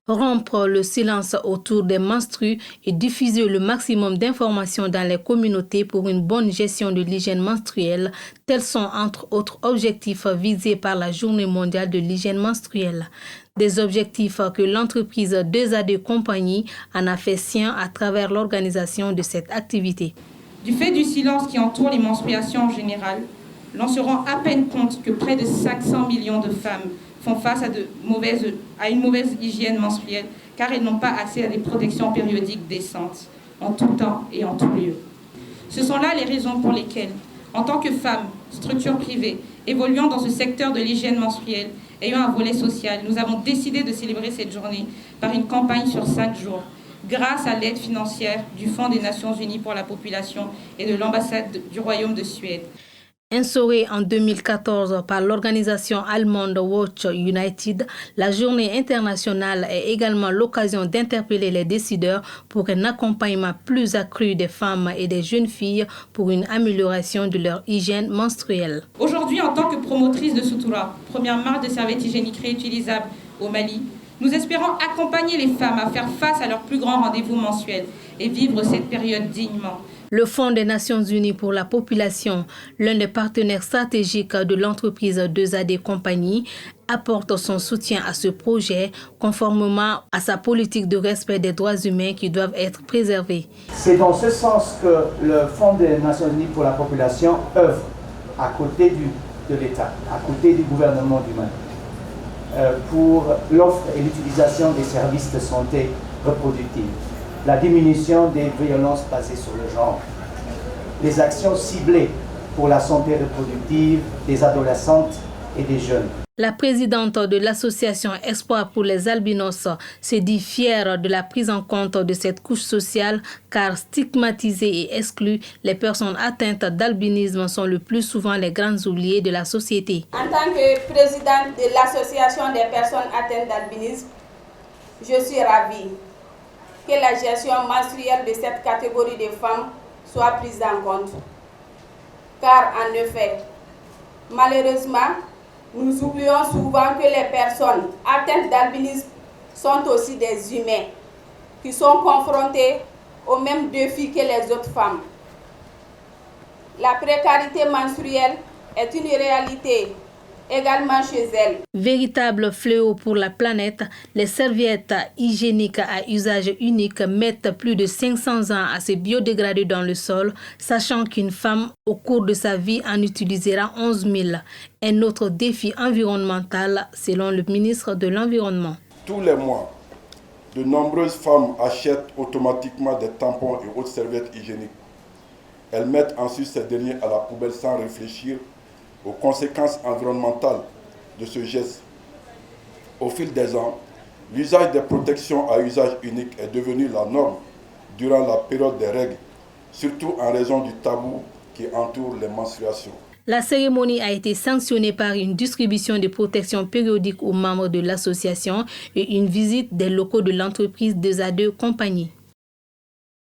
Rompre le silence autour des menstrues et diffuser le maximum d'informations dans les communautés pour une bonne gestion de l'hygiène menstruelle, tels sont entre autres objectifs visés par la Journée mondiale de l'hygiène menstruelle. Des objectifs que l'entreprise 2AD Compagnie en a fait sien à travers l'organisation de cette activité. Du fait du silence qui entoure les menstruations en général, l'on se rend à peine compte que près de 500 millions de femmes font face à une mauvaise hygiène menstruelle car elles n'ont pas accès à des protections périodiques décentes, en tout temps et en tout lieu. Ce sont là les raisons pour lesquelles, en tant que femmes, structures privées, évoluant dans ce secteur de l'hygiène menstruelle, ayant un volet social, nous avons décidé de célébrer cette journée par une campagne sur 5 jours, grâce à l'aide financière du Fonds des Nations Unies pour la population et de l'ambassade du Royaume de Suède. Instaurée en 2014 par l'organisation allemande Watch United, la journée internationale est également l'occasion d'interpeller les décideurs pour un accompagnement plus accru des femmes et des jeunes filles pour une amélioration de leur hygiène menstruelle. Aujourd'hui, en tant que promotrice de Sutura, première marque de serviettes hygiéniques réutilisables au Mali, nous espérons accompagner les femmes à faire face à leur plus grand rendez-vous mensuel et vivre cette période dignement. Le Fonds des Nations Unies pour la population, l'un des partenaires stratégiques de l'entreprise 2AD Compagnie, apporte son soutien à ce projet conformément à sa politique de respect des droits humains qui doivent être préservés. C'est dans ce sens que le Fonds des Nations Unies pour la population œuvre à côté de l'État, à côté du gouvernement du Mali, pour l'offre et l'utilisation des services de santé reproductive, la diminution des violences basées sur le genre, les actions ciblées pour la santé reproductive des adolescentes et des jeunes. La présidente de l'association Espoir pour les albinos se dit fière de la prise en compte de cette couche sociale car stigmatisées et exclues, les personnes atteintes d'albinisme sont le plus souvent les grandes oubliées de la société. En tant que présidente de l'association des personnes atteintes d'albinisme, je suis ravie que la gestion menstruelle de cette catégorie de femmes soit prise en compte. Car en effet, malheureusement, nous oublions souvent que les personnes atteintes d'albinisme sont aussi des humains qui sont confrontés aux mêmes défis que les autres femmes. La précarité menstruelle est une réalité également chez elles. Véritable fléau pour la planète, les serviettes hygiéniques à usage unique mettent plus de 500 ans à se biodégrader dans le sol, sachant qu'une femme, au cours de sa vie, en utilisera 11 000. Un autre défi environnemental, selon le ministre de l'Environnement. Tous les mois, de nombreuses femmes achètent automatiquement des tampons et autres serviettes hygiéniques. Elles mettent ensuite ces derniers à la poubelle sans réfléchir aux conséquences environnementales de ce geste. Au fil des ans, l'usage des protections à usage unique est devenu la norme durant la période des règles, surtout en raison du tabou qui entoure les menstruations. La cérémonie a été sanctionnée par une distribution de protections périodiques aux membres de l'association et une visite des locaux de l'entreprise 2AD Compagnie.